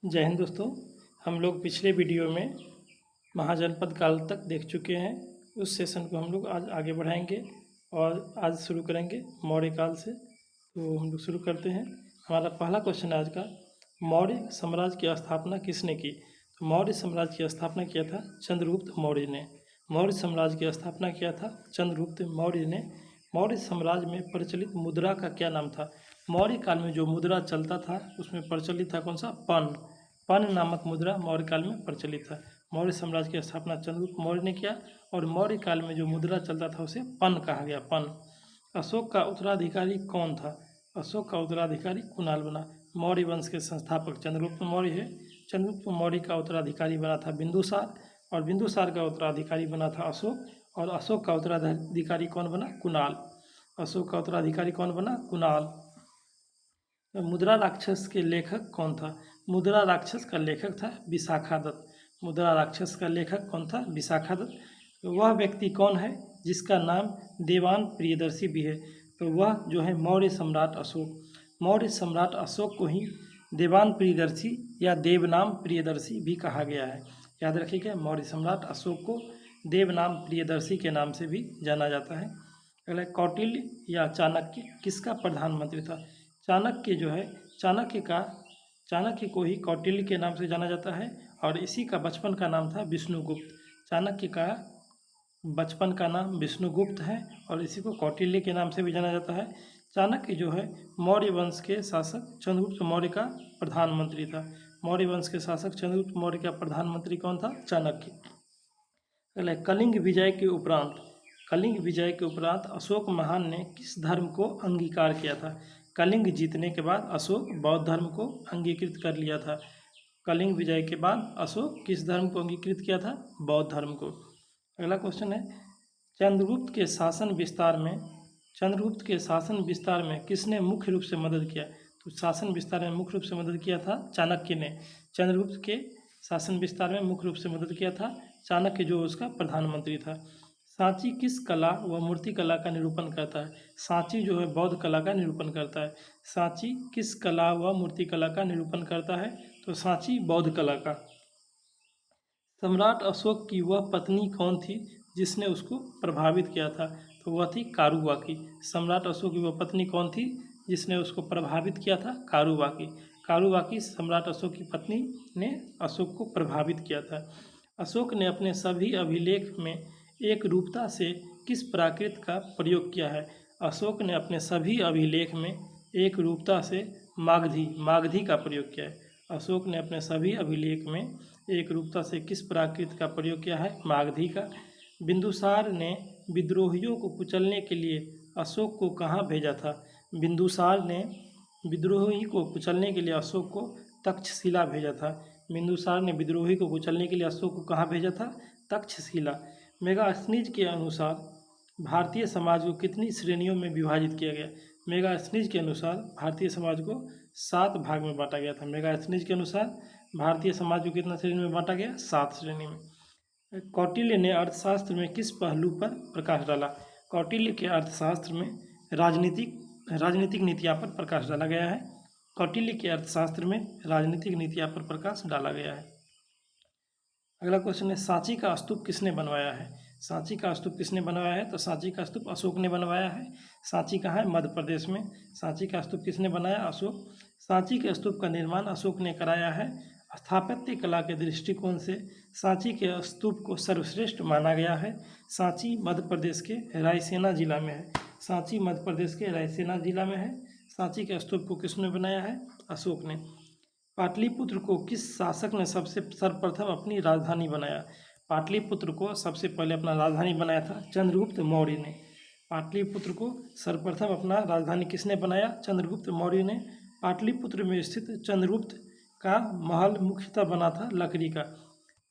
जय हिंद दोस्तों। हम लोग पिछले वीडियो में महाजनपद काल तक देख चुके हैं। उस सेशन को हम लोग आज आगे बढ़ाएंगे और आज शुरू करेंगे मौर्य काल से। तो हम लोग शुरू करते हैं। हमारा पहला क्वेश्चन आज का, मौर्य साम्राज्य की स्थापना किसने की? तो मौर्य साम्राज्य की स्थापना किया था चंद्रगुप्त मौर्य ने। मौर्य साम्राज्य की स्थापना किया था चंद्रगुप्त मौर्य ने। मौर्य साम्राज्य में प्रचलित मुद्रा का क्या नाम था? मौर्य काल में जो मुद्रा चलता था उसमें प्रचलित था कौन सा? पन। पन नामक मुद्रा मौर्य काल में प्रचलित था। मौर्य साम्राज्य की स्थापना चंद्रगुप्त मौर्य ने किया और मौर्य काल में जो मुद्रा चलता था उसे पन कहा गया, पन। अशोक का उत्तराधिकारी कौन था? अशोक का उत्तराधिकारी कुणाल बना। मौर्य वंश के संस्थापक चंद्रगुप्त मौर्य है। चंद्रगुप्त मौर्य का उत्तराधिकारी बना था बिंदुसार और बिंदुसार का उत्तराधिकारी बना था अशोक और अशोक का उत्तराधिकारी कौन बना? कुणाल। अशोक का उत्तराधिकारी कौन बना? कुणाल। मुद्रा राक्षस के लेखक कौन था? मुद्रा राक्षस का लेखक था विशाखादत्त। मुद्रा राक्षस का लेखक कौन था? विशाखादत्त। वह व्यक्ति कौन है जिसका नाम देवान प्रियदर्शी भी है? तो वह जो है मौर्य सम्राट अशोक। मौर्य सम्राट अशोक को ही देवान प्रियदर्शी या देवनाम प्रियदर्शी भी कहा गया है। याद रखिएगा, मौर्य सम्राट अशोक को देवनाम प्रियदर्शी के नाम से भी जाना जाता है। अगला, कौटिल्य या चाणक्य किसका प्रधानमंत्री था? चाणक्य जो है, चाणक्य को ही कौटिल्य के नाम से जाना जाता है और इसी का बचपन का नाम था विष्णुगुप्त। चाणक्य का बचपन का नाम विष्णुगुप्त है और इसी को कौटिल्य के नाम से भी जाना जाता है। चाणक्य जो है मौर्य वंश के शासक चंद्रगुप्त मौर्य का प्रधानमंत्री था। मौर्य वंश के शासक चंद्रगुप्त मौर्य का प्रधानमंत्री कौन था? चाणक्य। अगला, कलिंग विजय के उपरांत अशोक महान ने किस धर्म को अंगीकार किया था? कलिंग जीतने के बाद अशोक बौद्ध धर्म को अंगीकृत कर लिया था। कलिंग विजय के बाद अशोक किस धर्म को अंगीकृत किया था? बौद्ध धर्म को। अगला क्वेश्चन है, चंद्रगुप्त के शासन विस्तार में किसने मुख्य रूप से मदद किया? तो शासन विस्तार में मुख्य रूप से मदद किया था चाणक्य ने। चंद्रगुप्त के शासन विस्तार में मुख्य रूप से मदद किया था चाणक्य, जो उसका प्रधानमंत्री था। सांची किस कला व मूर्ति कला का निरूपण करता है? सांची जो है बौद्ध कला का निरूपण करता है। सांची किस कला व मूर्ति कला का निरूपण करता है? तो सांची बौद्ध कला का। सम्राट अशोक की वह पत्नी कौन थी जिसने उसको प्रभावित किया था? तो वह थी कारुबाकी। सम्राट अशोक की वह पत्नी कौन थी जिसने उसको प्रभावित किया था? कारुबाकी। कारुबाकी सम्राट अशोक की पत्नी ने अशोक को प्रभावित किया था। अशोक ने अपने सभी अभिलेख में एक रूपता से किस प्राकृत का प्रयोग किया है? अशोक ने अपने सभी अभिलेख में एक रूपता से मागधी का प्रयोग किया है। अशोक ने अपने सभी अभिलेख में एक रूपता से किस प्राकृत का प्रयोग किया है? मागधी का। बिंदुसार ने विद्रोहियों को कुचलने के लिए अशोक को कहाँ भेजा था? बिंदुसार ने विद्रोही को कुचलने के लिए अशोक को तक्षशिला भेजा था। बिंदुसार ने विद्रोही को कुचलने के लिए अशोक को कहाँ भेजा था? तक्षशिला। मेगास्थनीज के अनुसार भारतीय समाज को कितनी श्रेणियों में विभाजित किया गया? मेगास्थनीज के अनुसार भारतीय समाज को 7 भाग में बांटा गया था। मेगास्थनीज के अनुसार भारतीय समाज को कितना श्रेणी में बांटा गया? 7 श्रेणी में। कौटिल्य ने अर्थशास्त्र में किस पहलू पर प्रकाश डाला? कौटिल्य के अर्थशास्त्र में राजनीतिक नीतियाँ पर प्रकाश डाला गया है। कौटिल्य के अर्थशास्त्र में राजनीतिक नीतियाँ पर प्रकाश डाला गया है। अगला क्वेश्चन है, सांची का स्तूप किसने बनवाया है? सांची का स्तूप किसने बनवाया है? तो सांची का स्तूप अशोक ने बनवाया है। सांची कहाँ है? मध्य प्रदेश में। सांची का स्तूप किसने बनाया? अशोक। सांची के स्तूप का निर्माण अशोक ने कराया है। स्थापत्य कला के दृष्टिकोण से सांची के स्तूप को सर्वश्रेष्ठ माना गया है। सांची मध्य प्रदेश के रायसेना जिला में है। सांची मध्य प्रदेश के रायसेना जिला में है। सांची के स्तूप को किसने बनाया है? अशोक ने। पाटलिपुत्र को किस शासक ने सर्वप्रथम अपनी राजधानी बनाया? पाटलिपुत्र को सबसे पहले अपना राजधानी बनाया था चंद्रगुप्त मौर्य ने। पाटलिपुत्र को सर्वप्रथम अपना राजधानी किसने बनाया? चंद्रगुप्त मौर्य ने। पाटलिपुत्र में स्थित चंद्रगुप्त का महल मुख्यतः बना था लकड़ी का।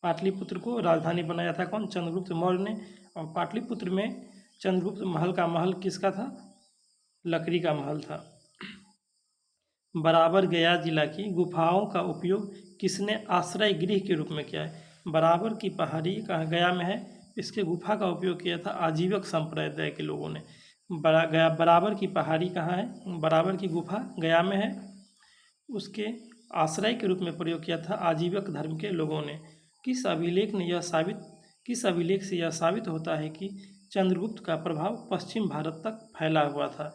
पाटलिपुत्र को राजधानी बनाया था कौन? चंद्रगुप्त मौर्य ने। और पाटलिपुत्र में चंद्रगुप्त महल का महल किसका था? लकड़ी का महल था। बराबर गया जिला की गुफाओं का उपयोग किसने आश्रय गृह के रूप में किया है? बराबर की पहाड़ी कहाँ? गया में है। इसके गुफा का उपयोग किया था आजीवक संप्रदाय के लोगों ने। बराबर की पहाड़ी कहाँ है? बराबर की गुफा गया में है। उसके आश्रय के रूप में प्रयोग किया था आजीवक धर्म के लोगों ने। किस अभिलेख से यह साबित होता है कि चंद्रगुप्त का प्रभाव पश्चिम भारत तक फैला हुआ था?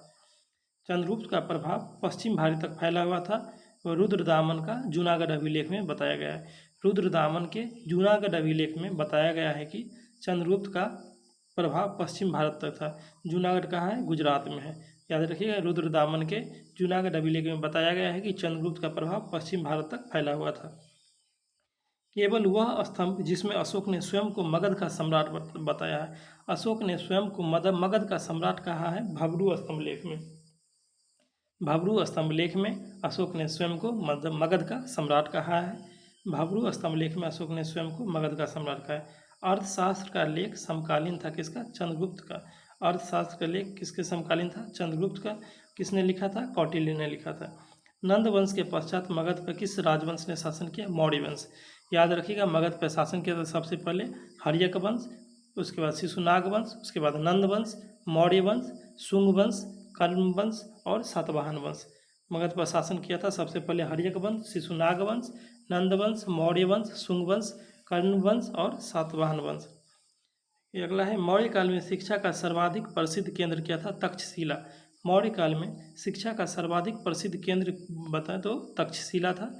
चंद्रगुप्त का प्रभाव पश्चिम भारत तक फैला हुआ था और रुद्रदामन का जूनागढ़ अभिलेख में बताया गया है। रुद्रदामन के जूनागढ़ अभिलेख में बताया गया है कि चंद्रगुप्त का प्रभाव पश्चिम भारत तक था। जूनागढ़ कहाँ है? गुजरात में है। याद रखिएगा, रुद्रदामन के जूनागढ़ अभिलेख में बताया गया है कि चंद्रगुप्त का प्रभाव पश्चिम भारत तक फैला हुआ था। केवल वह स्तंभ जिसमें अशोक ने स्वयं को मगध का सम्राट बताया है, अशोक ने स्वयं को मगध का सम्राट कहा है भब्रू स्तंभ लेख में। भब्रू स्तंभ लेख में अशोक ने स्वयं को मगध का सम्राट कहा है। भब्रू स्तंभ लेख में अशोक ने स्वयं को मगध का सम्राट कहा है। अर्थशास्त्र का लेख समकालीन था किसका? चंद्रगुप्त का। अर्थशास्त्र का लेख किसके समकालीन था? चंद्रगुप्त का। किसने लिखा था? कौटिल्य ने लिखा था। नंद वंश के पश्चात मगध पर किस राजवंश ने शासन किया? मौर्य वंश। याद रखिएगा, मगध पर शासन किया था सबसे पहले हर्यक वंश, उसके बाद शिशुनाग वंश, उसके बाद नंद वंश, मौर्य वंश, शुंग वंश, कर्ण वंश और सातवाहन वंश। मगध पर शासन किया था सबसे पहले हर्यक वंश, शिशुनाग वंश, नंद वंश, मौर्य वंश, शुंग वंश, कर्ण वंश और सातवाहन वंश। ये अगला है, मौर्य काल में शिक्षा का सर्वाधिक प्रसिद्ध केंद्र क्या था? तक्षशिला। मौर्य काल में शिक्षा का सर्वाधिक प्रसिद्ध केंद्र बताएं तो तक्षशिला था।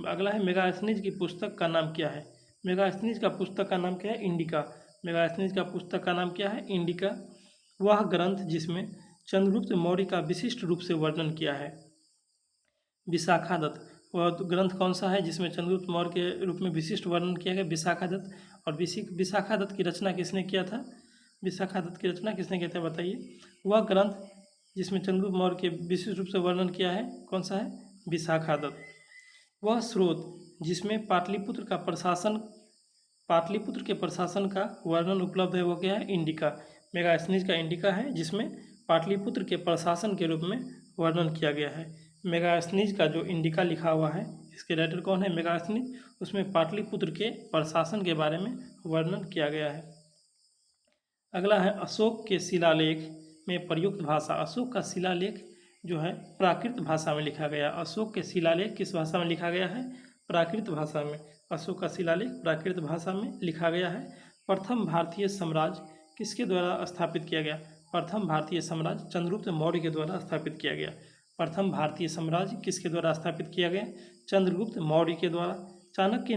अगला है, मेगास्थनीज की पुस्तक का नाम क्या है? मेगास्थनीज का पुस्तक का नाम क्या है? इंडिका। मेगास्थनीज का पुस्तक का नाम क्या है? इंडिका। वह ग्रंथ जिसमें चंद्रगुप्त मौर्य का विशिष्ट रूप से वर्णन किया है। विशाखादत्त। वह ग्रंथ कौन सा है जिसमें चंद्रगुप्त मौर्य के रूप में विशिष्ट वर्णन किया गया? विशाखादत्त। और विशाखादत्त की रचना किसने किया था? विशाखादत्त की रचना किसने किया था बताइए? वह ग्रंथ जिसमें चंद्रगुप्त मौर्य के विशिष्ट रूप से वर्णन किया है कौन सा है? विशाखादत्त। वह स्रोत जिसमें पाटलिपुत्र के प्रशासन का वर्णन उपलब्ध है वो क्या है? इंडिका। मेगास्थनीज का इंडिका है जिसमें पाटलिपुत्र के प्रशासन के रूप में वर्णन किया गया है। मेगास्थनीज का जो इंडिका लिखा हुआ है, इसके राइटर कौन है? मेगास्थनीज। उसमें पाटलिपुत्र के प्रशासन के बारे में वर्णन किया गया है। अगला है, अशोक के शिलालेख में प्रयुक्त भाषा। अशोक का शिलालेख जो है प्राकृत भाषा में लिखा गया। अशोक के शिलालेख किस भाषा में लिखा गया है? प्राकृत भाषा में। अशोक का शिलालेख प्राकृत भाषा में लिखा गया है। प्रथम भारतीय साम्राज्य किसके द्वारा स्थापित किया गया? प्रथम भारतीय साम्राज्य चंद्रगुप्त मौर्य के द्वारा स्थापित किया गया। प्रथम भारतीय साम्राज्य किसके द्वारा स्थापित किया गया? चंद्रगुप्त मौर्य के द्वारा। चाणक्य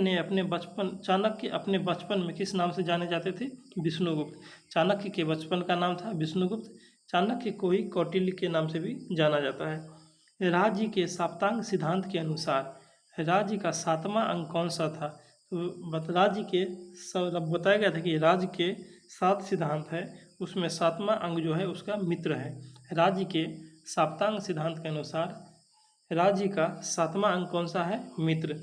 अपने बचपन में किस नाम से जाने जाते थे? विष्णुगुप्त। चाणक्य के बचपन का नाम था विष्णुगुप्त। चाणक्य को ही कौटिल्य के नाम से भी जाना जाता है। राज्य के सप्तांग सिद्धांत के अनुसार राज्य का 7वां अंग कौन सा था? तो राज्य के बताया गया था कि राज्य के 7 सिद्धांत है, उसमें 7वां अंग जो है उसका मित्र है। राज्य के सप्तांग सिद्धांत के अनुसार राज्य का 7वां अंग कौन सा है? मित्र।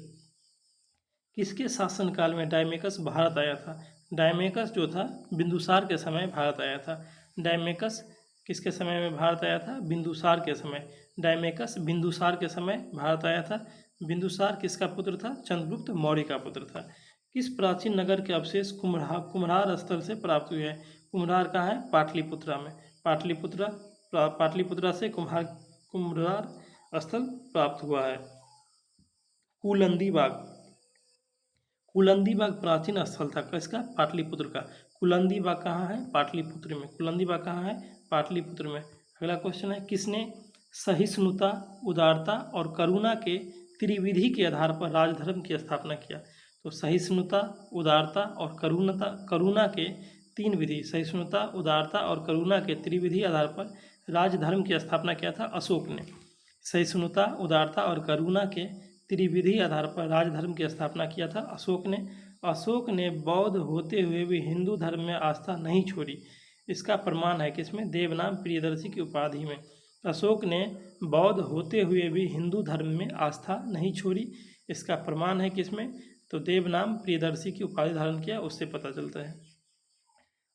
किसके शासनकाल में डायमेकस भारत आया था? डायमेकस जो था बिंदुसार के समय भारत आया था। डायमेकस किसके समय में भारत आया था? बिंदुसार के समय। डायमेकस बिंदुसार के समय भारत आया था। बिंदुसार किसका पुत्र था? चंद्रगुप्त मौर्य का पुत्र था। किस प्राचीन नगर के अवशेष कुम्हरार स्थल से प्राप्त हुए हैं? कुम्हरार कहाँ है? पाटलिपुत्रा में। पाटलिपुत्रा से कुम्हरार स्थल प्राप्त हुआ है। कुलंदी बाग प्राचीन स्थल था किसका? पाटलिपुत्र का। कुलंदी बाग कहाँ है? पाटलिपुत्र में। कुलंदी बाग कहाँ है? पाटलिपुत्र में। अगला क्वेश्चन है, किसने सहिष्णुता, उदारता और करुणा के त्रिविधि के आधार पर राजधर्म की स्थापना किया? तो सहिष्णुता, उदारता और करुणा के 3 विधि, सहिष्णुता, उदारता और करुणा के त्रिविधि आधार पर राजधर्म की स्थापना किया था अशोक ने। सहिष्णुता, उदारता और करुणा के त्रिविधि आधार पर राजधर्म की स्थापना किया था अशोक ने। अशोक ने बौद्ध होते हुए भी हिंदू धर्म में आस्था नहीं छोड़ी। इसका प्रमाण है किसमें? देवनाम प्रियदर्शी की उपाधि में। अशोक ने बौद्ध होते हुए भी हिंदू धर्म में आस्था नहीं छोड़ी। इसका प्रमाण है किसमें? तो देवनाम प्रियदर्शी की उपाधि धारण किया, उससे पता चलता है।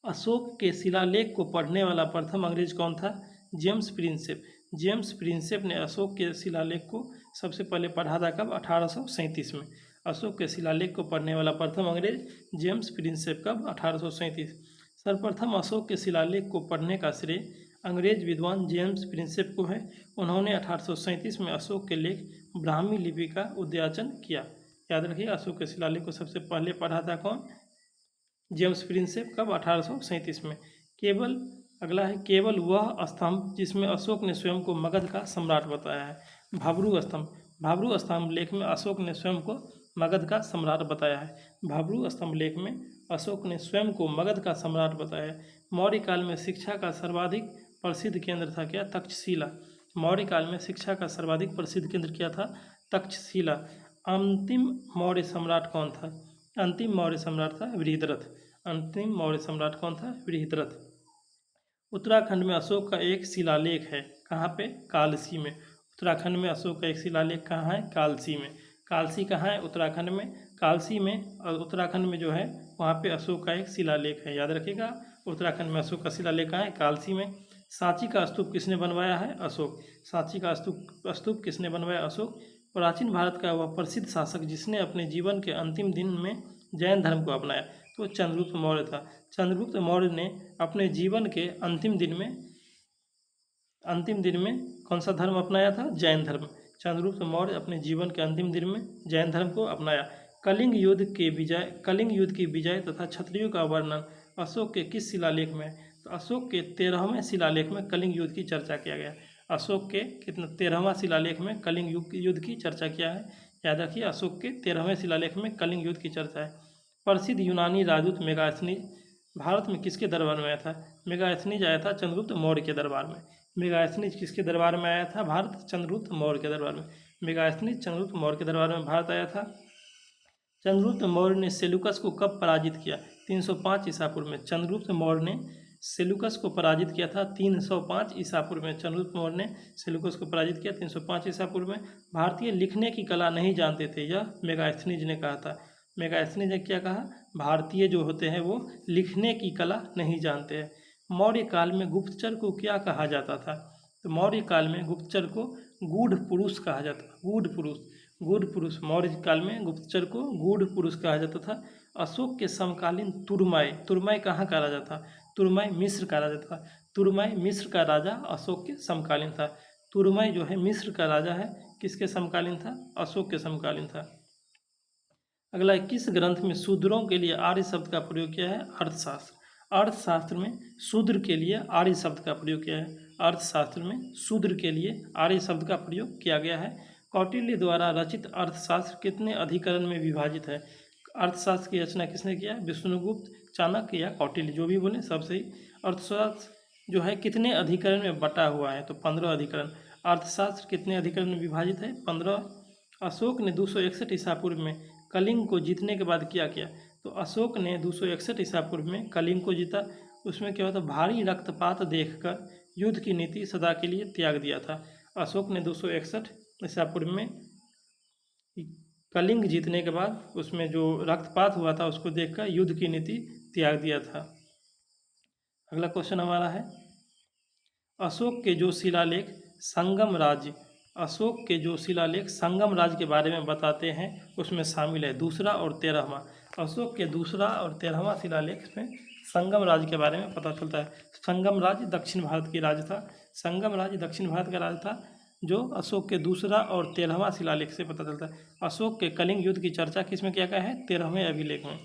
अशोक के शिलालेख को पढ़ने वाला प्रथम अंग्रेज कौन था? James Prinsep. जेम्स प्रिंसेप ने अशोक के शिलालेख को सबसे पहले पढ़ा था कब? 1837 में। अशोक के शिलालेख को पढ़ने वाला प्रथम अंग्रेज जेम्स प्रिंसेप कब? 1837। सर्वप्रथम अशोक के शिलालेख को पढ़ने का श्रेय अंग्रेज विद्वान जेम्स प्रिंसेप को है। उन्होंने 1837 में अशोक के लेख ब्राह्मी लिपि का उद्याचन किया। याद रखिए, अशोक के शिलालेख को सबसे पहले पढ़ा था कौन? James Prinsep. कब? 1837 में। केवल अगला है, केवल वह स्तंभ जिसमें अशोक ने स्वयं को मगध का सम्राट बताया है। भाब्रू स्तंभ। भाब्रू स्तंभ लेख में अशोक ने स्वयं को मगध का सम्राट बताया है। भाब्रू स्तंभ लेख में अशोक ने स्वयं को मगध का सम्राट बताया है। मौर्य काल में शिक्षा का सर्वाधिक प्रसिद्ध केंद्र था क्या? तक्षशिला। मौर्य काल में शिक्षा का सर्वाधिक प्रसिद्ध केंद्र क्या था? तक्षशिला। अंतिम मौर्य सम्राट कौन था? अंतिम मौर्य सम्राट था बृहद्रथ। अंतिम मौर्य सम्राट कौन था? बृहद्रथ। उत्तराखंड में अशोक का एक शिलालेख है। कहाँ पे? कालसी में। उत्तराखंड में अशोक का एक शिलालेख कहाँ है? कालसी में। कालसी कहाँ है? उत्तराखंड में। कालसी में और उत्तराखंड में जो है वहाँ पे अशोक का एक शिलालेख है। याद रखिएगा, उत्तराखंड में अशोक का शिलालेख कहाँ है? कालसी में। सांची का स्तूप किसने बनवाया है? अशोक। सांची का स्तूप किसने बनवाया? अशोक। प्राचीन भारत का वह प्रसिद्ध शासक जिसने अपने जीवन के अंतिम दिन में जैन धर्म को अपनाया, तो चंद्रगुप्त मौर्य था। चंद्रगुप्त मौर्य ने अपने जीवन के अंतिम दिन में कौन सा धर्म अपनाया था? जैन धर्म। चंद्रगुप्त मौर्य अपने जीवन के अंतिम दिन में जैन धर्म को अपनाया। कलिंग युद्ध की विजय तथा क्षत्रियों का वर्णन अशोक के किस शिलालेख में? तो अशोक के 13वें शिलालेख में कलिंग युद्ध की चर्चा किया गया। अशोक के कितना 13वां शिलालेख में कलिंग युद्ध की चर्चा किया है। याद रखिए, अशोक के 13वें शिलालेख में कलिंग युद्ध की चर्चा है। प्रसिद्ध यूनानी राजदूत मेगास्थनीज भारत में किसके दरबार में आया था? मेगास्थनीज आया था चंद्रगुप्त मौर्य के दरबार में। मेगास्थनीज किसके दरबार में आया था? भारत चंद्रगुप्त मौर्य के दरबार में। मेगास्थनीज चंद्रगुप्त मौर्य के दरबार में भारत आया था। चंद्रगुप्त मौर्य ने सेल्यूकस को कब पराजित किया? 305 ईसा पूर्व में। चंद्रगुप्त मौर्य ने सेल्यूकस को पराजित किया था 305 ईसा पूर्व में। चंद्रगुप्त मौर्य ने सेल्यूकस को पराजित किया 305 ईसा पूर्व में। भारतीय लिखने की कला नहीं जानते थे, यह मेगास्थनीज ने कहा था। मेगास्थनीज ने क्या कहा? भारतीय जो होते हैं वो लिखने की कला नहीं जानते हैं। मौर्य काल में गुप्तचर को क्या कहा जाता था? तो मौर्य काल में गुप्तचर को गूढ़ पुरुष कहा जाता। गूढ़ पुरुष। मौर्य काल में गुप्तचर को गूढ़ पुरुष कहा जाता था। अशोक के समकालीन तुरमाई कहाँ का राजा था? तुरमाई मिस्र का राजा था। तुरमाई मिस्र का राजा अशोक के समकालीन था। तुरमाई जो है मिस्र का राजा है, किसके समकालीन था? अशोक के समकालीन था। अगला, किस ग्रंथ में शूद्रों के लिए आर्य शब्द का प्रयोग किया है? अर्थशास्त्र। अर्थशास्त्र में शूद्र के लिए आर्य शब्द का प्रयोग किया है। अर्थशास्त्र में शूद्र के लिए आर्य शब्द का प्रयोग किया गया है। कौटिल्य द्वारा रचित अर्थशास्त्र कितने अधिकरण में विभाजित है? अर्थशास्त्र की रचना किसने किया? विष्णुगुप्त, चाणक्य या कौटिल्य, जो भी बोले सब सही। अर्थशास्त्र जो है कितने अधिकरण में बटा हुआ है? तो 15 अधिकरण। अर्थशास्त्र कितने अधिकरण में विभाजित है? 15। अशोक ने 261 ईसा पूर्व में कलिंग को जीतने के बाद क्या किया? तो अशोक ने 261 ईसा पूर्व में कलिंग को जीता। उसमें क्या होता? भारी रक्तपात देखकर युद्ध की नीति सदा के लिए त्याग दिया था। अशोक ने 261 ईसा पूर्व में कलिंग जीतने के बाद उसमें जो रक्तपात हुआ था उसको देखकर युद्ध की नीति त्याग दिया था। अगला क्वेश्चन हमारा है, अशोक के जो शिलालेख संगम राज्य के बारे में बताते हैं उसमें शामिल है दूसरा और 13वां। अशोक के दूसरा और 13वां शिलालेख में संगम राज्य के बारे में पता चलता है। संगम राज्य दक्षिण भारत की राज्य था। संगम राज्य दक्षिण भारत का राज्य था, जो अशोक के दूसरा और 13वां शिलालेख से पता चलता है। अशोक के कलिंग युद्ध की चर्चा किसमें किया गया है? 13वें अभिलेख में।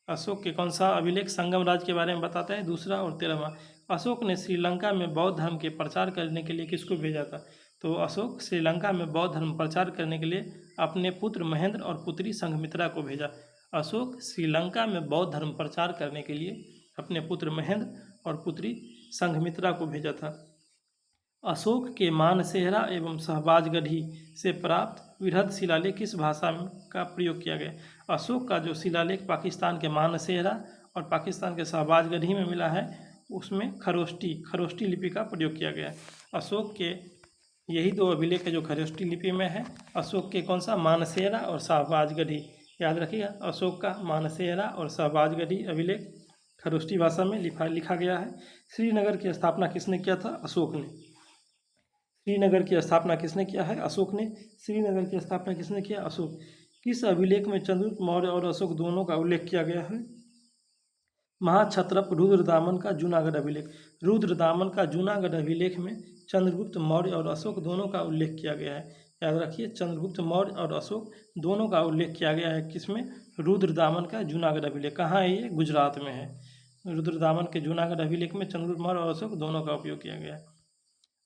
अशोक के कौन सा अभिलेख संगम राज्य के बारे में बताता है? दूसरा और 13वां। अशोक ने श्रीलंका में बौद्ध धर्म के प्रचार करने के लिए किसको भेजा था? तो अशोक श्रीलंका में बौद्ध धर्म प्रचार करने के लिए अपने पुत्र महेंद्र और पुत्री संघमित्रा को भेजा। अशोक श्रीलंका में बौद्ध धर्म प्रचार करने के लिए अपने पुत्र महेंद्र और पुत्री संघमित्रा को भेजा था। अशोक के मानसेहरा एवं शहबाजगढ़ी से प्राप्त वृहद शिलालेख किस भाषा का प्रयोग किया गया? अशोक का जो शिलालेख पाकिस्तान के मानसेहरा और पाकिस्तान के शहबाजगढ़ी में मिला है, उसमें खरोष्टी लिपि का प्रयोग किया गया है। अशोक के यही दो अभिलेख है जो खरोष्टी लिपि में है। अशोक के कौन सा? मानसेहरा और शहबाजगढ़ी। याद रखिएगा, अशोक का मानसेहरा और शहबाजगढ़ी अभिलेख खरोष्टी भाषा में लिखा गया है। श्रीनगर की स्थापना किसने किया था? अशोक ने। श्रीनगर की स्थापना किसने किया है? अशोक ने। श्रीनगर की स्थापना किसने किया? अशोक। किस अभिलेख में चंद्रगुप्त मौर्य और अशोक दोनों का उल्लेख किया गया है? महाक्षत्रप रुद्रदामन का जूनागढ़ अभिलेख। रुद्रदामन का जूनागढ़ अभिलेख में चंद्रगुप्त मौर्य और अशोक दोनों का उल्लेख किया गया है। याद रखिए, चंद्रगुप्त मौर्य और अशोक दोनों का उल्लेख किया गया है किसमें? रुद्रदामन का जूनागढ़ अभिलेख। कहाँ है ये? गुजरात में है। रुद्रदामन के जूनागढ़ अभिलेख में चंद्रगुप्त मौर्य और अशोक दोनों का उपयोग किया गया है।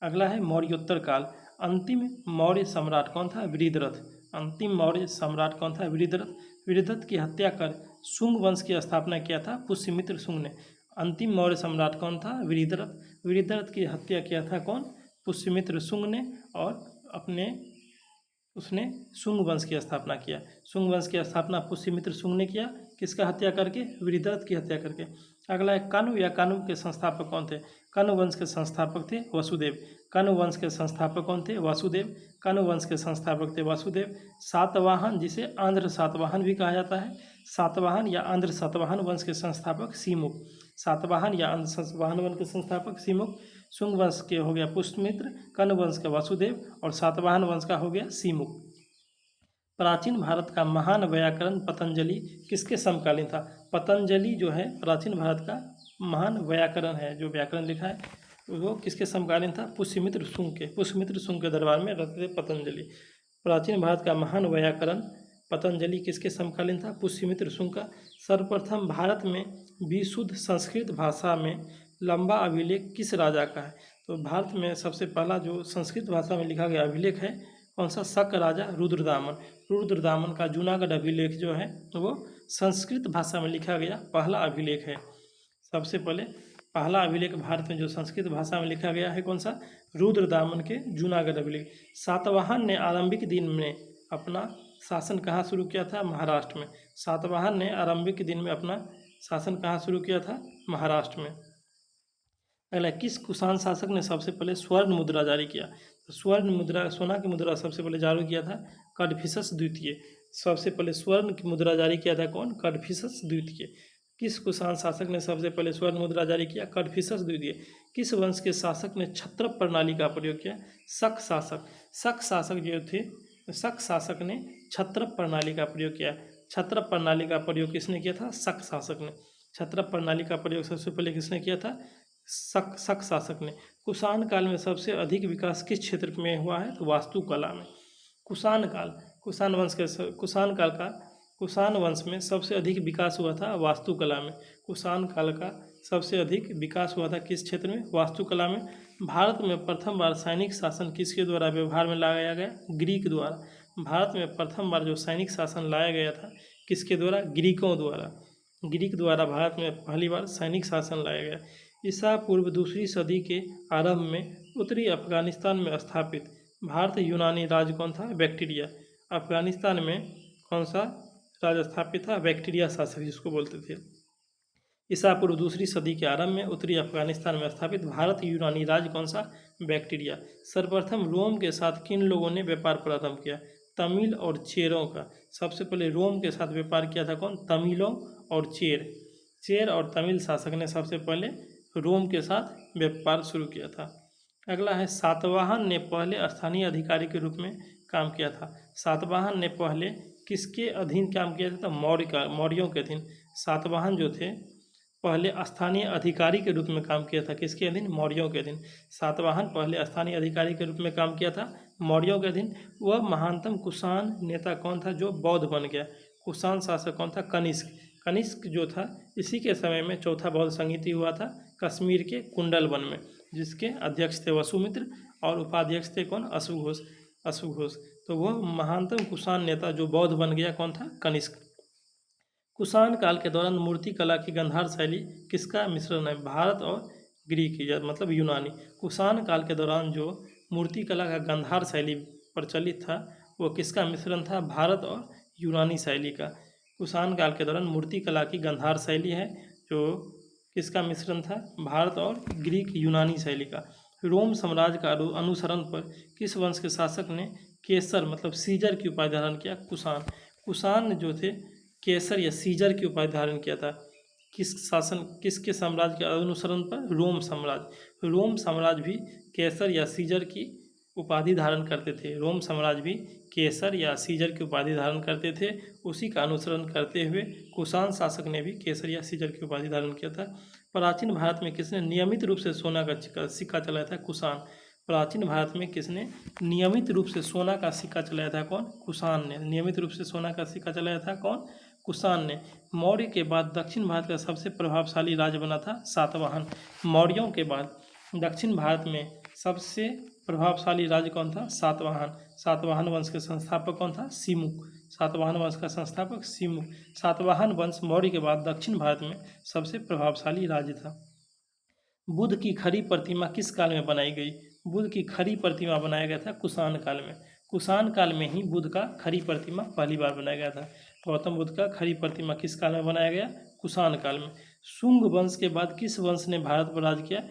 अगला है मौर्योत्तर काल। अंतिम मौर्य सम्राट कौन था? वृषरथ। अंतिम मौर्य सम्राट कौन था? वृषरथ। वृषरथ की हत्या कर शुंग वंश की स्थापना किया था पुष्यमित्र शुंग ने। अंतिम मौर्य सम्राट कौन था? वृषरथ। वृषरथ की हत्या किया था कौन? पुष्यमित्र शुंग ने, और उसने शुंग वंश की स्थापना किया। शुंग वंश की स्थापना पुष्यमित्र शुंग ने किया। किसका हत्या करके? वृषरथ की हत्या करके। अगला है कानु या कानु के संस्थापक कौन थे? कानु वंश के संस्थापक थे वसुदेव। कानु वंश के संस्थापक कौन थे? वासुदेव। कानु वंश के संस्थापक थे वासुदेव। सातवाहन, जिसे आंध्र सातवाहन भी कहा जाता है, सातवाहन या आंध्र सातवाहन वंश के संस्थापक सीमुख। सातवाहन या आंध्र सातवाहन वंश के संस्थापक सीमुख। शुंग वंश के हो गया पुष्यमित्र, कनु वंश का वासुदेव, और सातवाहन वंश का हो गया सीमुख। प्राचीन भारत का महान व्याकरण पतंजलि किसके समकालीन था? पतंजलि जो है प्राचीन भारत का महान व्याकरण है, जो व्याकरण लिखा है वो किसके समकालीन था? पुष्यमित्र शुंग के। पुष्यमित्र शुंग के दरबार में रहते थे पतंजलि। प्राचीन भारत का महान व्याकरण पतंजलि किसके समकालीन था? पुष्यमित्र शुंग का। सर्वप्रथम भारत में विशुद्ध संस्कृत भाषा में लंबा अभिलेख किस राजा का है? तो भारत में सबसे पहला जो संस्कृत भाषा में लिखा गया अभिलेख है कौन सा? शक राजा रुद्रदामन। रुद्रदामन का जूनागढ़ अभिलेख जो है वो संस्कृत भाषा में लिखा गया पहला अभिलेख है। सबसे पहले पहला अभिलेख भारत में जो संस्कृत भाषा में लिखा गया है कौन सा? रुद्रदामन के जूनागढ़ अभिलेख। सातवाहन ने आरंभिक दिन में अपना शासन कहाँ शुरू किया था? महाराष्ट्र में। सातवाहन ने आरंभिक दिन में अपना शासन कहाँ शुरू किया था? महाराष्ट्र में। अगला, किस कुषाण शासक ने सबसे पहले स्वर्ण मुद्रा जारी किया? तो स्वर्ण मुद्रा, सोना की मुद्रा सबसे पहले जारी किया था कडफिसस द्वितीय। सबसे पहले स्वर्ण की मुद्रा जारी किया था कौन? कडफिसस द्वितीय। किस कुषाण शासक ने सबसे पहले स्वर्ण मुद्रा जारी किया? कडफिसस द्वितीय। किस वंश के शासक ने छत्रप प्रणाली का प्रयोग किया? शक शासक। शक शासक जो थे, शक शासक ने छत्रप प्रणाली का प्रयोग किया। छत्रप प्रणाली का प्रयोग किसने किया था? शक शासक ने। छत्रप प्रणाली का प्रयोग सबसे पहले किसने किया था? शक शासक ने। कुषाण काल में सबसे अधिक विकास किस क्षेत्र में हुआ है? तो वास्तुकला में। कुषाण काल, कुषाण वंश में सबसे अधिक विकास हुआ था वास्तुकला में। कुषाण काल का सबसे अधिक विकास हुआ था किस क्षेत्र में? वास्तुकला में। भारत में प्रथम बार सैनिक शासन किसके द्वारा व्यवहार में लाया गया? ग्रीक द्वारा। भारत में प्रथम बार जो सैनिक शासन लाया गया था किसके द्वारा? ग्रीकों द्वारा। ग्रीक द्वारा भारत में पहली बार सैनिक शासन लाया गया। ईसा पूर्व दूसरी सदी के आरंभ में उत्तरी अफगानिस्तान में स्थापित भारत यूनानी राज्य कौन था? बैक्टीरिया। अफगानिस्तान में कौन सा राज्य स्थापित था? बैक्टीरिया शासक जिसको बोलते थे। ईसा पूर्व दूसरी सदी के आरंभ में उत्तरी अफगानिस्तान में स्थापित भारत यूनानी राज्य कौन सा? बैक्टीरिया। सर्वप्रथम रोम के साथ किन लोगों ने व्यापार प्रारंभ किया? तमिल और चेरों का। सबसे पहले रोम के साथ व्यापार किया था कौन? तमिलों और चेर। चेर और तमिल शासक ने सबसे पहले रोम के साथ व्यापार शुरू किया था। अगला है, सातवाहन ने पहले स्थानीय अधिकारी के रूप में काम किया था। सातवाहन ने पहले किसके अधीन काम किया था? मौर्यों के अधीन। सातवाहन जो थे पहले स्थानीय अधिकारी के रूप में काम किया था। किसके अधीन? मौर्यों के अधीन। सातवाहन पहले स्थानीय अधिकारी के रूप में काम किया था मौर्यों के अधीन। वह महानतम कुषाण नेता कौन था जो बौद्ध बन गया? कुषाण शासक कौन था? कनिष्क। कनिष्क जो था इसी के समय में चौथा बौद्ध संगीति हुआ था कश्मीर के कुंडलवन में, जिसके अध्यक्ष थे वसुमित्र और उपाध्यक्ष थे कौन? अश्वघोष। तो वह महानतम कुषाण नेता जो बौद्ध बन गया कौन था? कनिष्क। कुषाण काल के दौरान मूर्ति कला की गंधार शैली किसका मिश्रण है? भारत और ग्रीक, या मतलब यूनानी। कुषाण काल के दौरान जो मूर्ति कला का गंधार शैली प्रचलित था वो किसका मिश्रण था? भारत और यूनानी शैली का। कुषाण काल के दौरान मूर्ति कला की गंधार शैली है जो किसका मिश्रण था? भारत और ग्रीक यूनानी शैली का। रोम साम्राज्य का अनुसरण पर किस वंश के शासक ने केसर मतलब सीजर की उपाधि धारण किया? कुषाण। कुषाण जो थे केसर या सीजर की उपाधि धारण किया था। किसके साम्राज्य के अनुसरण पर? रोम साम्राज्य। रोम साम्राज्य भी केसर या सीजर की उपाधि धारण करते थे। रोम साम्राज्य भी केसर या सीजर की उपाधि धारण करते थे। उसी का अनुसरण करते हुए कुषाण शासक ने भी केसर या सीजर की उपाधि धारण किया था। प्राचीन भारत में किसने नियमित रूप से सोना का सिक्का चलाया था? कुषाण। प्राचीन भारत में किसने नियमित रूप से सोना का सिक्का चलाया था? कौन? कुषाण ने नियमित रूप से सोना का सिक्का चलाया था। कौन? कुषाण ने। मौर्य के बाद दक्षिण भारत का सबसे प्रभावशाली राज्य बना था सातवाहन। मौर्यों के बाद दक्षिण भारत में सबसे प्रभावशाली राज्य कौन था? सातवाहन। सातवाहन वंश के संस्थापक कौन था? सिमुक। सातवाहन वंश का संस्थापक सिमुक। सातवाहन वंश मौर्य के बाद दक्षिण भारत में सबसे प्रभावशाली राज्य था। बुद्ध की खड़ी प्रतिमा किस काल में बनाई गई? बुद्ध की खड़ी प्रतिमा बनाया गया था कुषाण काल में। कुषाण काल में ही बुद्ध का खड़ी प्रतिमा पहली बार बनाया गया था। गौतम बुद्ध का खड़ी प्रतिमा किस काल में बनाया गया? कुषाण काल में। शुंग वंश के बाद किस वंश ने भारत पर राज किया?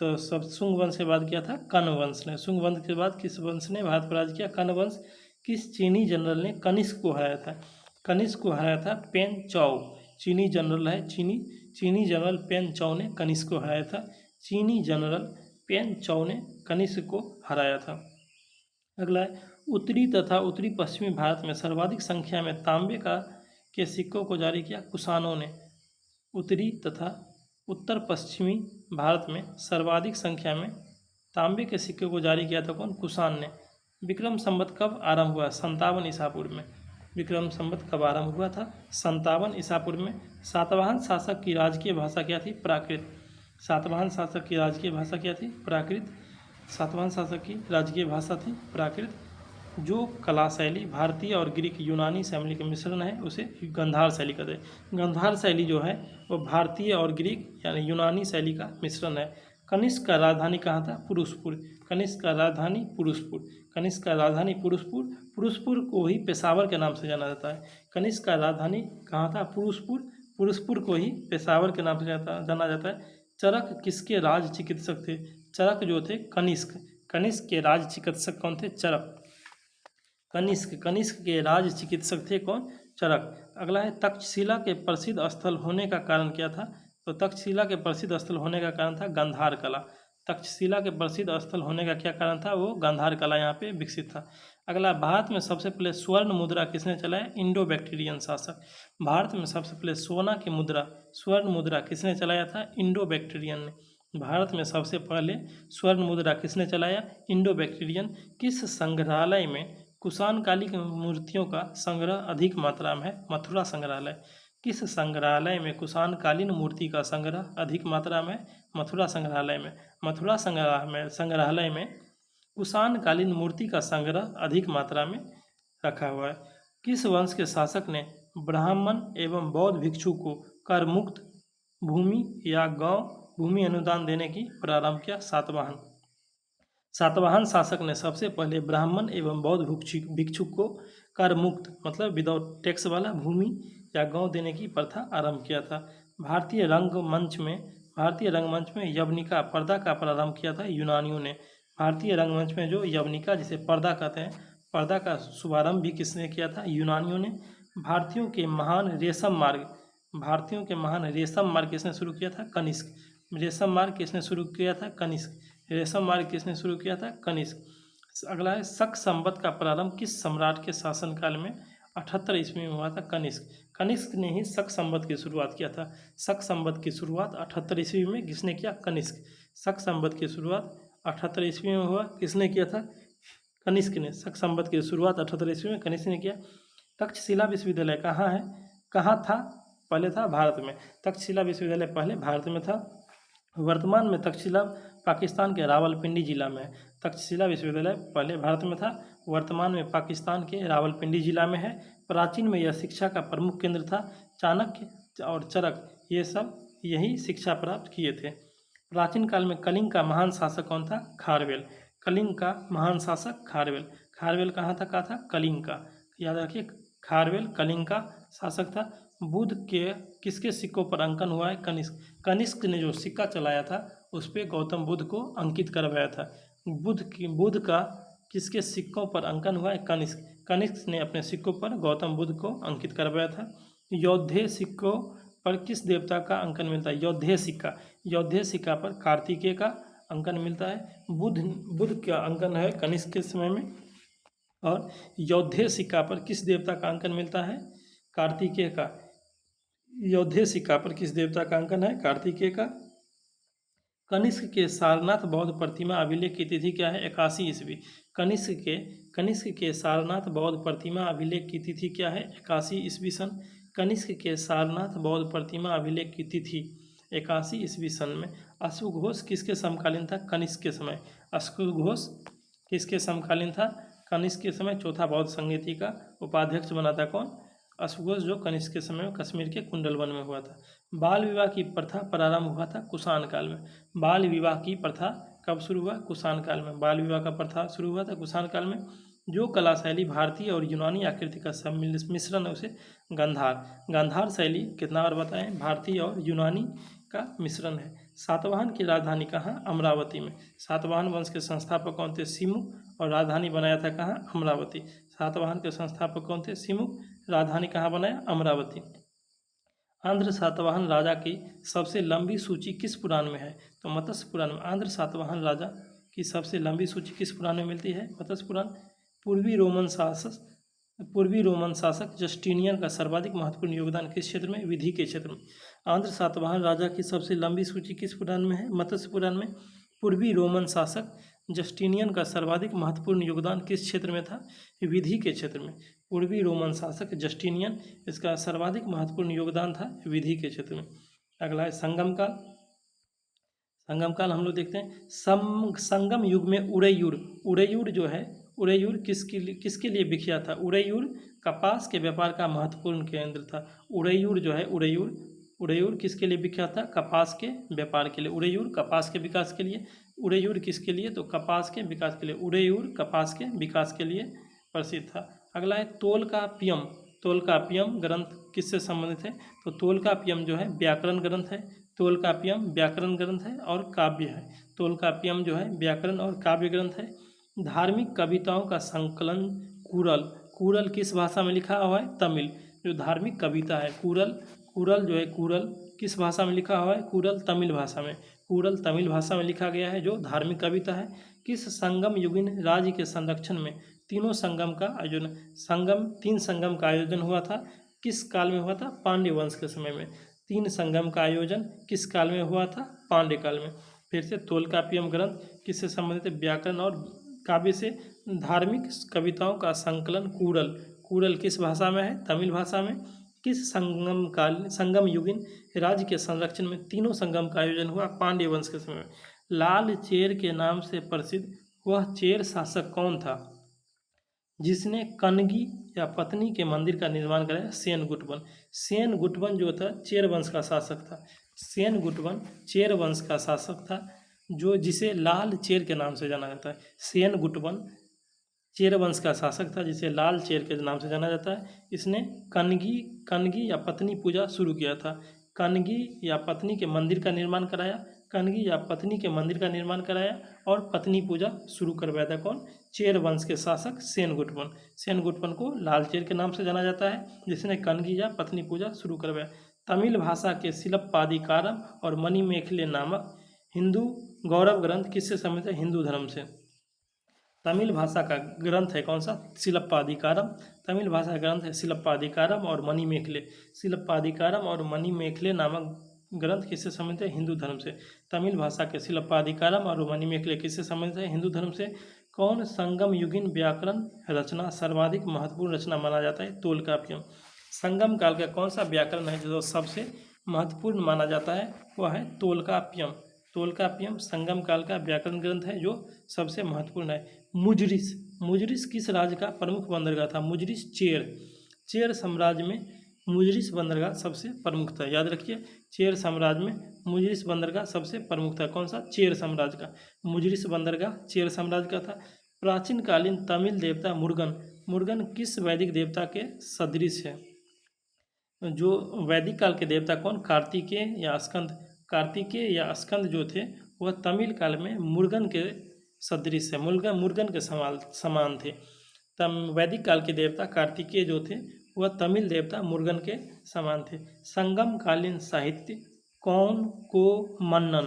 तो सब शुंग वंश के बाद किया था कण्व वंश ने। शुंग वंश के बाद किस वंश ने भारत पर राज किया? कण्व वंश। किस चीनी जनरल ने कनिष्क को हराया था? कनिष्क को हराया था पेन चाओ। चीनी जनरल है चीनी जनरल पेन चाओ ने कनिष्क को हराया था। चीनी जनरल पेन चाओ ने कनिष्क को हराया था। अगला है, उत्तरी तथा उत्तरी पश्चिमी भारत में सर्वाधिक संख्या में तांबे के सिक्कों को जारी किया कुषाणों ने। उत्तरी तथा उत्तर पश्चिमी भारत में सर्वाधिक संख्या में तांबे के सिक्कों को जारी किया था कौन? कुषाण ने। विक्रम संवत कब आरंभ हुआ? 57 ईसा पूर्व में। विक्रम संवत कब आरंभ हुआ था? 57 ईसा पूर्व में। सातवाहन शासक की राजकीय भाषा क्या थी? प्राकृत। सातवाहन शासक की राजकीय भाषा क्या थी? प्राकृत। सातवाहन शासक की राजकीय भाषा थी प्राकृत। जो कला शैली भारतीय और ग्रीक यूनानी शैली के मिश्रण है उसे गंधार शैली कहते हैं। गंधार शैली जो है वो भारतीय और ग्रीक यानी यूनानी शैली का मिश्रण है। कनिष्क का राजधानी कहाँ था? पुरुषपुर। कनिष्क का राजधानी पुरुषपुर। कनिष्क का राजधानी पुरुषपुर। पुरुषपुर को ही पेशावर के नाम से जाना जाता है। कनिष्क का राजधानी कहाँ था? पुरुषपुर। पुरुषपुर को ही पेशावर के नाम से जाना जाता है। चरक किसके राज चिकित्सक थे? चरक जो थे कनिष्क। कनिष्क के राज चिकित्सक कौन थे? चरक। कनिष्क के राज चिकित्सक थे कौन? चरक। अगला है, तक्षशिला के प्रसिद्ध स्थल होने का कारण क्या था? तो तक्षशिला के प्रसिद्ध स्थल होने का कारण था गांधार कला। तक्षशिला के प्रसिद्ध स्थल होने का क्या कारण था? वो गांधार कला यहाँ पे विकसित था। अगला, भारत में सबसे पहले स्वर्ण मुद्रा किसने चलाया? इंडो बैक्टीरियन शासक। भारत में सबसे पहले सोना की मुद्रा स्वर्ण मुद्रा किसने चलाया था? इंडो बैक्टीरियन ने। भारत में सबसे पहले स्वर्ण मुद्रा किसने चलाया? Indo Bactrian. किस संग्रहालय में कुषाण काली की मूर्तियों का संग्रह अधिक मात्रा में है? मथुरा संग्रहालय। किस संग्रहालय में कुषाण कालीन मूर्ति का संग्रह अधिक मात्रा में? मथुरा संग्रहालय में। मथुरा संग्रहालय में कुषाण कालीन मूर्ति का संग्रह अधिक मात्रा में रखा हुआ है। किस वंश के शासक ने ब्राह्मण एवं बौद्ध भिक्षु को कर मुक्त भूमि या गांव भूमि अनुदान देने की प्रारंभ किया? सातवाहन। सातवाहन शासक ने सबसे पहले ब्राह्मण एवं बौद्ध भिक्षुक को कर मुक्त मतलब विदाउट टैक्स वाला भूमि या गांव देने की प्रथा आरंभ किया था। भारतीय रंगमंच में यवनिका पर्दा का प्रारंभ किया था यूनानियों ने। भारतीय रंगमंच में जो यवनिका जिसे पर्दा कहते हैं, पर्दा का शुभारंभ भी किसने किया था? यूनानियों ने। भारतीयों के महान रेशम मार्ग किसने शुरू किया था? कनिष्क। रेशम मार्ग किसने शुरू किया था? कनिष्क। रेशम मार्ग किसने शुरू किया था? कनिष्क। अगला है, शक संवत का प्रारंभ किस सम्राट के शासनकाल में? 78 ईस्वी में हुआ था कनिष्क। कनिष्क ने ही शक संवत की शुरुआत किया था। शक संवत की शुरुआत 78 ईस्वी में किसने किया? कनिष्क। शक संवत की शुरुआत 78 ईस्वी में हुआ, किसने किया था? कनिष्क ने। शक संवत की शुरुआत 78 ईस्वी में कनिष्क ने किया। तक्षशिला विश्वविद्यालय कहाँ था? पहले था भारत में। तक्षशिला विश्वविद्यालय पहले भारत में था। वर्तमान में तक्षशिला पाकिस्तान के रावलपिंडी जिला में है। तक्षशिला विश्वविद्यालय पहले भारत में था, वर्तमान में पाकिस्तान के रावलपिंडी जिला में है। प्राचीन में यह शिक्षा का प्रमुख केंद्र था। चाणक्य और चरक ये सब यही शिक्षा प्राप्त किए थे। प्राचीन काल में कलिंग का महान शासक कौन था? खारवेल। कलिंग का महान शासक खारवेल। खारवेल कहाँ था? कलिंग का। याद रखिए, खारवेल कलिंग का शासक था। बुद्ध के किसके सिक्कों पर अंकन हुआ है? कनिष्क। कनिष्क ने जो सिक्का चलाया था उस पर गौतम बुद्ध को अंकित करवाया था। बुद्ध का किसके सिक्कों पर अंकन हुआ है? कनिष्क। कनिष्क ने अपने सिक्कों पर गौतम बुद्ध को अंकित करवाया था। यौधेय सिक्कों पर किस देवता का अंकन मिलता है? यौधेय सिक्का पर कार्तिकेय का अंकन मिलता है। बुध का अंकन है कनिष्क के समय में। और यौद्धे सिक्का पर किस देवता का अंकन मिलता है? कार्तिकेय का। यौद्धे सिक्का पर किस देवता का अंकन है? कार्तिकेय का। कनिष्क के सारनाथ बौद्ध प्रतिमा अभिलेख की तिथि क्या है? 81 ईस्वी। कनिष्क के सारनाथ बौद्ध प्रतिमा अभिलेख की तिथि क्या है? 81 ईस्वी सन। कनिष्क के सारनाथ बौद्ध प्रतिमा अभिलेख की तिथि 81 ईस्वी सन में। अश्वघोष किसके समकालीन था? कनिष्क के समय। अश्वघोष किसके समकालीन था? कनिष्क के समय। चौथा बौद्ध संगीति का उपाध्यक्ष बना था कौन? अश्वघोष, जो कनिष्क के समय में कश्मीर के कुंडलवन में हुआ था। बाल विवाह की प्रथा प्रारंभ हुआ था कुषाण काल में। बाल विवाह की प्रथा कब शुरू हुआ? कुषाण काल में। बाल विवाह का प्रथा शुरू हुआ था कुषाण काल में। जो कला शैली भारतीय और यूनानी आकृति का मिश्रण है उसे गांधार। गांधार शैली कितना बार बताएं? भारतीय और यूनानी का मिश्रण है। सातवाहन की राजधानी कहाँ? अमरावती में। सातवाहन वंश के संस्थापक कौन थे? सिमुक। और राजधानी बनाया था कहाँ? अमरावती। सातवाहन के संस्थापक कौन थे? सिमुक। राजधानी कहाँ बनाया? अमरावती। आंध्र सातवाहन राजा की सबसे लंबी सूची किस पुराण में है? तो मत्स्य पुराण में। आंध्र सातवाहन राजा की सबसे लंबी सूची किस पुराण में मिलती है? मत्स्य पुराण। पूर्वी रोमन शासक जस्टिनियन का सर्वाधिक महत्वपूर्ण योगदान किस क्षेत्र में? विधि के क्षेत्र में। आंध्र सातवाहन राजा की सबसे लंबी सूची किस पुराण में है? मत्स्य पुराण में। पूर्वी रोमन शासक जस्टिनियन का सर्वाधिक महत्वपूर्ण योगदान किस क्षेत्र में था? विधि के क्षेत्र में। पूर्वी रोमन शासक जस्टिनियन, इसका सर्वाधिक महत्वपूर्ण योगदान था विधि के क्षेत्र में। अगला है संगम काल। संगम काल हम लोग देखते हैं। संगम युग में उरेयूर जो है, उरेयूर किसके लिए विख्यात था? उरेयूर कपास के व्यापार का महत्वपूर्ण केंद्र था। उरेयूर जो है, उरेयूर किसके लिए विख्यात था? कपास के व्यापार के लिए। उरेयूर कपास के विकास के लिए। उरेयूर किसके लिए? तो कपास के विकास के लिए। उरेयूर कपास के विकास के लिए प्रसिद्ध था। अगला है तोलकाप्पियम। तोलकाप्पियम ग्रंथ किससे संबंधित है? तो तोलकाप्पियम जो है व्याकरण ग्रंथ है। तोलकाप्पियम व्याकरण ग्रंथ है और काव्य है। तोलकाप्पियम जो है व्याकरण और काव्य ग्रंथ है। धार्मिक कविताओं का संकलन कूरल। कूरल किस भाषा में लिखा हुआ है? तमिल। जो धार्मिक कविता है कूरल जो है, कूरल किस भाषा में लिखा हुआ है? कूरल तमिल भाषा में। कूरल तमिल भाषा में लिखा गया है जो धार्मिक कविता है। किस संगम युगीन राज्य के संरक्षण में तीन संगम का आयोजन हुआ था? किस काल में हुआ था? पांड्य वंश के समय में। 3 संगम का आयोजन किस काल में हुआ था? पांड्य काल में। फिर से तोलकाप्पियम ग्रंथ किससे संबंधित है? व्याकरण और काव्य से। धार्मिक कविताओं का संकलन कूरल किस भाषा में है? तमिल भाषा में। किस संगम युगीन राज्य के संरक्षण में तीनों संगम का आयोजन हुआ? पांड्य वंश के समय में। लाल चेर के नाम से प्रसिद्ध वह चेर शासक कौन था जिसने कनगी या पत्नी के मंदिर का निर्माण कराया? सेनगुटवन। सेनगुटवन जो था चेर वंश का शासक था। सेनगुटवन चेर वंश का शासक था, जो जिसे लाल चेर के नाम से जाना जाता है। सेनगुटवन चेर वंश का शासक था जिसे लाल चेर के नाम से जाना जाता है। इसने कनगी या पत्नी पूजा शुरू किया था। कनगी या पत्नी के मंदिर का निर्माण कराया। कनगी या पत्नी के मंदिर का निर्माण कराया और पत्नी पूजा शुरू करवाया था कौन? चेर वंश के शासक सेनगुटवन। सेनगुटवन को लाल चेर के नाम से जाना जाता है, जिसने कनगी या पत्नी पूजा शुरू करवाया। तमिल भाषा के शिलप्पादिकारम और मणिमेखले नामक हिंदू गौरव ग्रंथ किससे संबंधित है? हिंदू धर्म से। तमिल भाषा का ग्रंथ है कौन सा? शिलप्पादिकारम। तमिल भाषा का ग्रंथ है शिलप्पादिकारम और मणिमेखले। शिलप्पादिकारम और मणिमेखले नामक ग्रंथ किससे संबंधित है? हिंदू धर्म से। तमिल भाषा के शिलप्पादिकारम और मणिमेखले किससे संबंधित है? हिंदू धर्म से। कौन संगम युगीन व्याकरण रचना सर्वाधिक महत्वपूर्ण रचना माना जाता है? तोलकाप्पियम। संगम काल का कौन सा व्याकरण है जो सबसे महत्वपूर्ण माना जाता है? वह है तोलकाप्पियम। तोलकाप्पियम संगम काल का व्याकरण ग्रंथ है जो सबसे महत्वपूर्ण है। मुजरिस किस राज्य का प्रमुख बंदरगाह था? मुजरिस चेर साम्राज्य में मुजरिस बंदरगाह सबसे प्रमुख था। याद रखिए, चेर साम्राज्य में मुजरिस बंदरगाह सबसे प्रमुख था। कौन सा? चेर साम्राज्य का। मुजरिस बंदरगाह चेर साम्राज्य का था। प्राचीन कालीन तमिल देवता मुर्गन किस वैदिक देवता के सदृश है? जो वैदिक काल के देवता कौन? कार्तिकेय या स्कंद जो थे वह तमिल काल में मुर्गन के सदृश है। मुर्गन के समान थे। वैदिक काल के देवता कार्तिकेय जो थे वह तमिल देवता मुर्गन के समान थे। संगम कालीन साहित्य कौन को मन्नन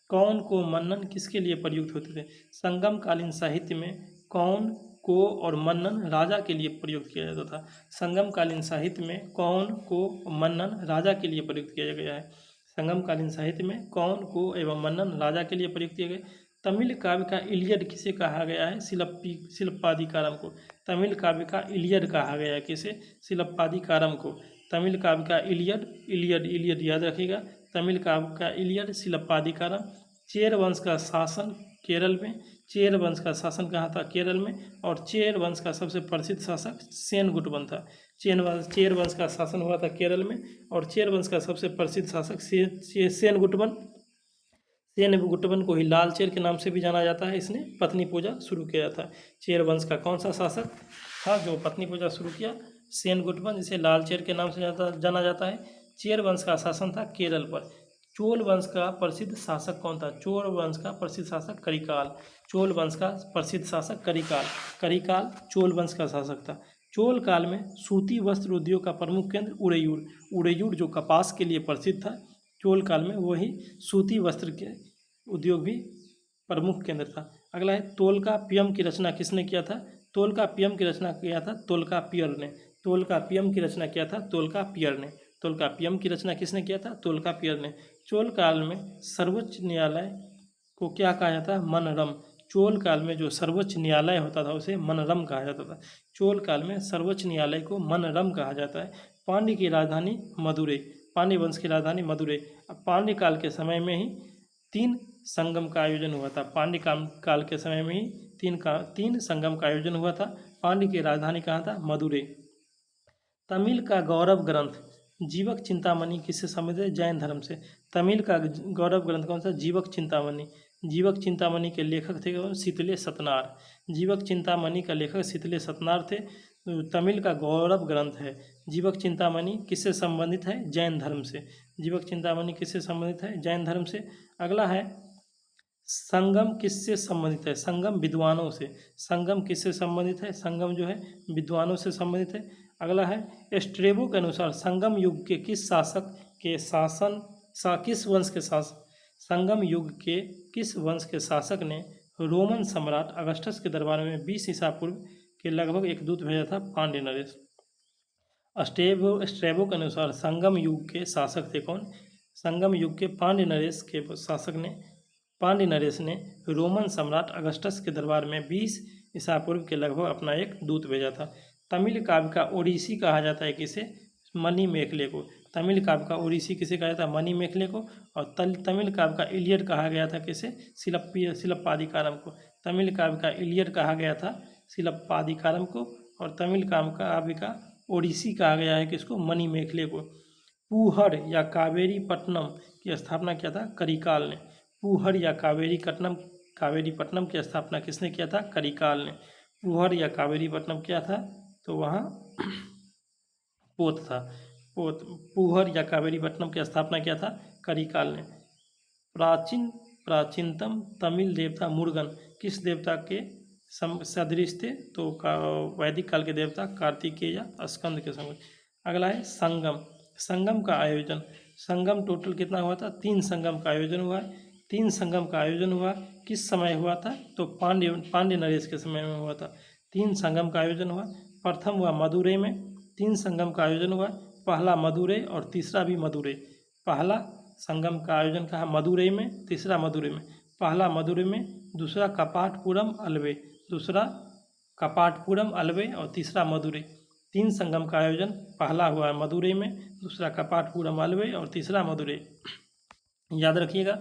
कौन को मनन किसके लिए प्रयुक्त होते थे? संगम कालीन साहित्य में कौन को और मनन राजा के लिए प्रयुक्त किया जाता था। संगम कालीन साहित्य में कौन को मनन राजा के लिए प्रयुक्त किया गया है। संगम कालीन साहित्य में कौन को एवं मनन राजा के लिए प्रयुक्त किए गए। तमिल काव्य का इलियड किसे कहा गया है? शिलप्पादिकारम को। तमिल काव्य का इलियड कहा गया है किसे? शिलप्पादिकारम को। तमिल काव्य का इलियड याद रखिएगा। तमिल काव्य का इलियड शिलप्पादिकारम। चेर वंश का शासन केरल में। चेर वंश का शासन कहाँ था? केरल में। और चेर वंश का सबसे प्रसिद्ध शासक सेनगुटवन था। चेर वंश का शासन हुआ था केरल में और चेर वंश का सबसे प्रसिद्ध शासक सेनगुटवन को ही लाल चेर के नाम से भी जाना जाता है। इसने पत्नी पूजा शुरू किया था। चेर वंश का कौन सा शासक था जो पत्नी पूजा शुरू किया? सेनगुटवन, जिसे लाल चेर के नाम से जाना जाता है। चेर वंश का शासन था केरल पर। चोल वंश का प्रसिद्ध शासक कौन था? चोल वंश का प्रसिद्ध शासक करिकाल। चोल वंश का प्रसिद्ध शासक करिकाल चोल वंश का शासक था। चोल काल में सूती वस्त्र उद्योग का प्रमुख केंद्र उड़ैयूर जो कपास के लिए प्रसिद्ध था, चोल काल में वही सूती वस्त्र के उद्योग भी प्रमुख केंद्र था। अगला है तोलकाप्पियम की रचना किसने किया था? तोलकाप्पियम की रचना किया था तोल्कापियर ने। तोलकाप्पियम की रचना किया था तोल्कापियर ने। तोल्काप्पियम की रचना किसने किया था? तोल्कापियर ने। चोल काल में सर्वोच्च न्यायालय को क्या कहा जाता है? मनरम। चोल काल में जो सर्वोच्च न्यायालय होता था उसे मनरम कहा जाता था। चोल काल में सर्वोच्च न्यायालय को मनरम कहा जाता है। पांड्य की राजधानी मदुरै। पांड्य वंश की राजधानी मदुरै। पांड्य काल के समय में ही 3 संगम का आयोजन हुआ था। पांड्य काल के समय में ही 3 संगम का आयोजन हुआ था। पांड्य की राजधानी कहाँ था? मदुरै। तमिल का गौरव ग्रंथ जीवक चिंतामणि किससे संबंधित है? जैन धर्म से। तमिल का गौरव ग्रंथ कौन सा? जीवक चिंतामणि। जीवक चिंतामणि के लेखक थे कौन? शीतले सतनार। जीवक चिंतामणि का लेखक शीतले सतनार थे। तमिल का गौरव ग्रंथ है। जीवक चिंतामणि किससे संबंधित है? जैन धर्म से। जीवक चिंतामणि किससे संबंधित है? जैन धर्म से। अगला है संगम किससे संबंधित है? संगम विद्वानों से। संगम किससे संबंधित है? संगम जो है विद्वानों से संबंधित है। अगला है स्ट्रेबो के अनुसार संगम युग के किस शासक के किस वंश के शासक संगम युग के किस वंश के शासक ने रोमन सम्राट अगस्टस के दरबार में 20 ईसा पूर्व के लगभग एक दूत भेजा था? पांड्य नरेश। स्ट्रेबो के अनुसार संगम युग के शासक थे कौन? संगम युग के पांड्य नरेश ने रोमन सम्राट अगस्टस के दरबार में 20 ईसा पूर्व के लगभग अपना एक दूत भेजा था। तमिल काव्य का ओडिसी कहा जाता है किसे? मणिमेखले को। तमिल काव्य का ओडिसी किसे कहा जाता है? मणिमेखले को। और तमिल काव्य का इलियड कहा गया था किसे? शिलप्पादिकारम को। तमिल काव्य का इलियड कहा गया था शिलप्पादिकारम को। और तमिल काव्य का ओडिसी कहा गया है किसको? मणिमेखले को। पूहर या कावेरी पट्टनम की स्थापना किया था? करिकाल ने। पूहर या कावेरी पट्टनम की स्थापना किसने किया था? करिकाल ने। पूहर या कावेरी पट्टनम क्या था? तो वहाँ पोत था। पूहर या कावेरी पट्टनम की स्थापना किया था? करिकाल ने। प्राचीनतम तमिल देवता मुरुगन किस देवता के सदृश थे? तो वैदिक काल के देवता कार्तिकेय या स्कंद के समय। अगला है संगम का आयोजन। संगम टोटल कितना हुआ था? 3 संगम का आयोजन हुआ है। 3 संगम का आयोजन हुआ किस समय हुआ था? तो पांड्य नरेश के समय में हुआ था। 3 संगम का आयोजन हुआ। प्रथम हुआ मदुरै में। 3 संगम का आयोजन हुआ। पहला मदुरै और तीसरा भी मदुरै। पहला संगम का आयोजन कहा मदुरै में, तीसरा मदुरै में। पहला मदुरै में, दूसरा कपाटपुरम अल्वे और तीसरा मदुरै। 3 संगम का आयोजन पहला हुआ मदुरै में, दूसरा कपाटपुरम अल्वे और तीसरा मदुरै। याद रखिएगा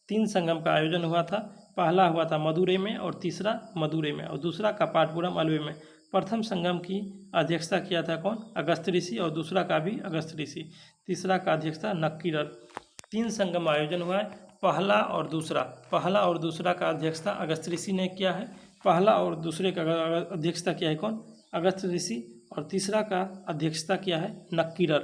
3 संगम का आयोजन हुआ था। पहला हुआ था मदुरै में और तीसरा मदुरै में और दूसरा कपाटपुरम अल्वे में। प्रथम संगम की अध्यक्षता किया था कौन? अगस्त ऋषि और दूसरा का भी अगस्त ऋषि। तीसरा का अध्यक्षता नक्कीरर। 3 संगम आयोजन हुआ है। पहला और दूसरा का अध्यक्षता अगस्त ऋषि ने किया है। पहला और दूसरे का अध्यक्षता किया है कौन? अगस्त ऋषि। और तीसरा का अध्यक्षता किया है नक्कीरर।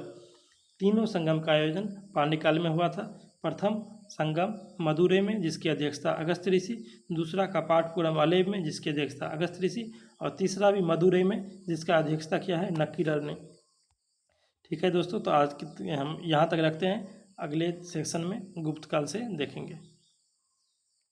तीनों संगम का आयोजन पांड्यकाल में हुआ था। प्रथम संगम मदुरै में जिसकी अध्यक्षता अगस्त ऋषि, दूसरा कपाटपुरम अलेव में जिसकी अध्यक्षता अगस्त ऋषि और तीसरा भी मदुरै में जिसका अध्यक्षता किया है नक्कीरर ने। ठीक है दोस्तों, तो आज हम यहाँ तक रखते हैं। अगले सेक्शन में गुप्त काल से देखेंगे।